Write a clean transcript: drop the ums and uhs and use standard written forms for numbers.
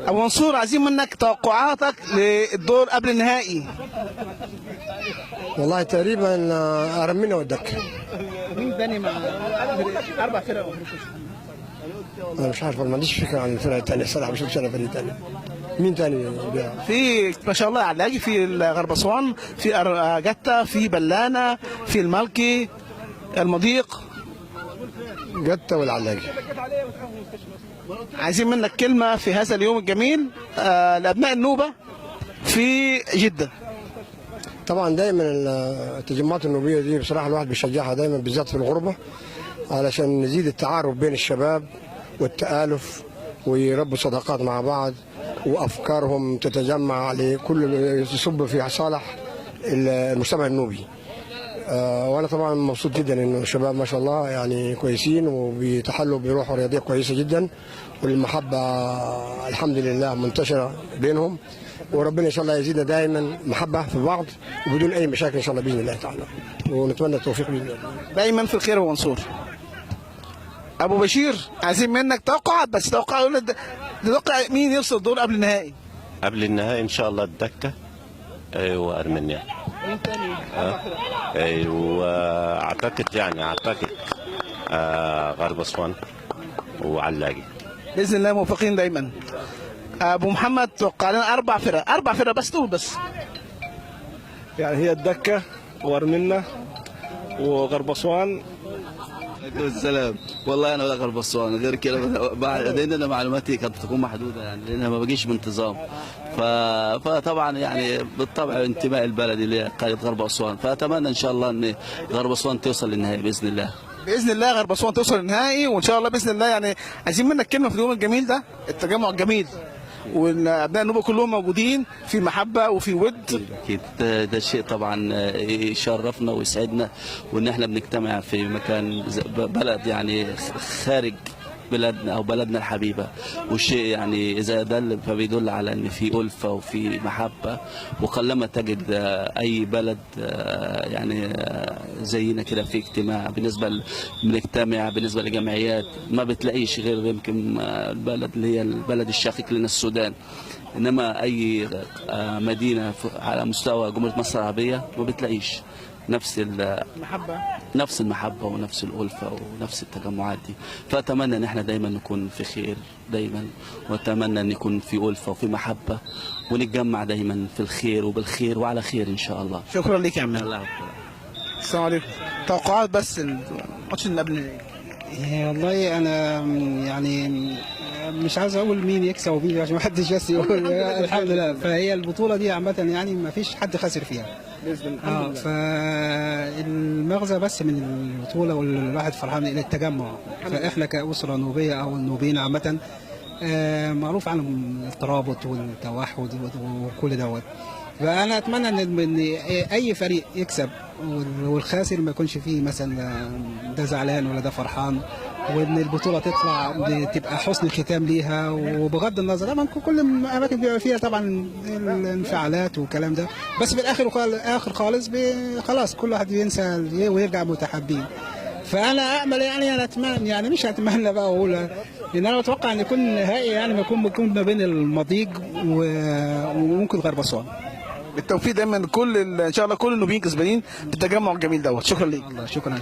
ابو منصور، عايزين منك توقعاتك للدور قبل النهائي. والله تقريبا ارمينا والدكه. مين تاني مع 4 فرق؟ انا مش عارف، ما عنديش فكره عن الفرق الثانيه الصراحه، ما شفتش انا فريق ثاني. مين ثاني بيلعب؟ في ما شاء الله علاجي، في غرب اسوان، في جته، في بلانه، في المالكي، المضيق. جته والعلاجي. عايزين منك كلمه في هذا اليوم الجميل لابناء النوبه في جده. طبعا دايما التجمعات النوبيه دي بصراحه الواحد بيشجعها دايما، بالذات في الغربه، علشان نزيد التعارف بين الشباب والتآلف، ويربوا صداقات مع بعض، وافكارهم تتجمع لكل يصب في صالح المجتمع النوبي. وانا طبعا مبسوط جدا انه الشباب ما شاء الله يعني كويسين وبيتحلوا بروح رياضيه كويسه جدا، والمحبه الحمد لله منتشره بينهم، وربنا ان شاء الله يزيدنا دائما محبه في بعض وبدون اي مشاكل ان شاء الله باذن الله تعالى، ونتمنى التوفيق باذن الله. دايما في الخير. ومنصور ابو بشير، عايزين منك توقعات، بس تتوقع مين يوصل الدور قبل النهائي؟ قبل النهائي ان شاء الله الدكه وارمينيا. مين تاني؟ ايوه اعتقد غرب اسوان وعلاجي. باذن الله موفقين دايما. ابو محمد، توقع لنا 4 فرق بس، تقول بس. يعني هي الدكه وارمينيا وغرب اسوان. عليكم السلام. والله انا ولا غرب اسوان، غير كده لان انا معلوماتي قد تكون محدوده، يعني لان ما بجيش بانتظام. فطبعا يعني بالطبع انتماء البلدي لقريه غرب اسوان، فاتمنى ان شاء الله ان غرب اسوان توصل للنهائي باذن الله. باذن الله غرب اسوان توصل للنهائي، وان شاء الله باذن الله. يعني عايزين منك كلمه في اليوم الجميل ده، التجمع الجميل، وابناء النوبه كلهم موجودين في محبه وفي ود. اكيد ده شيء طبعا يشرفنا ويسعدنا، وان احنا بنجتمع في مكان بلد يعني خارج بلادنا او بلدنا الحبيبه، والشيء يعني اذا دل فبيدل على ان في الفه وفي محبه. وقلما تجد اي بلد يعني زينا كده في اجتماع، بنجتمع بالنسبه لجمعيات ما بتلاقيش غير يمكن البلد اللي هي البلد الشقيق لنا السودان. انما اي مدينه على مستوى جمهوريه مصر العربيه ما بتلاقيش نفس المحبه ونفس الالفه ونفس التجمعات دي. فاتمنى ان احنا دايما نكون في خير دايما، واتمنى ان يكون في الفه وفي محبه، ونتجمع دايما في الخير وبالخير وعلى خير ان شاء الله. شكرا لك يا عم. الله. السلام عليكم. توقعات بس الماتش اللي قبل النهائي. والله انا يعني مش عايز اقول مين يكسب ومين عشان ما حدش بس يقول الحمد لله. فهي البطوله دي عامه يعني ما فيش حد خاسر فيها. فالمغزى بس من البطوله والواحد فرحان الى التجمع. فاحنا كاسره نوبيه او النوبيين عامه معروف عنهم الترابط والتوحد وكل دوت. فانا اتمنى ان اي فريق يكسب والخاسر ما يكونش فيه مثلا ده زعلان ولا ده فرحان، وان البطوله تبقى حسن الختام ليها. وبغض النظر طبعا كل الاماكن بيبقى فيها طبعا الانفعالات والكلام ده، بس في الاخر خالص خلاص كل واحد بينسى ويرجع متحابين. فانا امل يعني انا اتمنى، يعني مش هتمنى بقى اقول، لان انا اتوقع ان يكون النهائي يعني يكون ما بين المضيق وممكن غرب اسوان. بالتوفيق دايما ان شاء الله كل النوبيين كسبانين بالتجمع الجميل دوت. شكرا ليك. الله شكرا.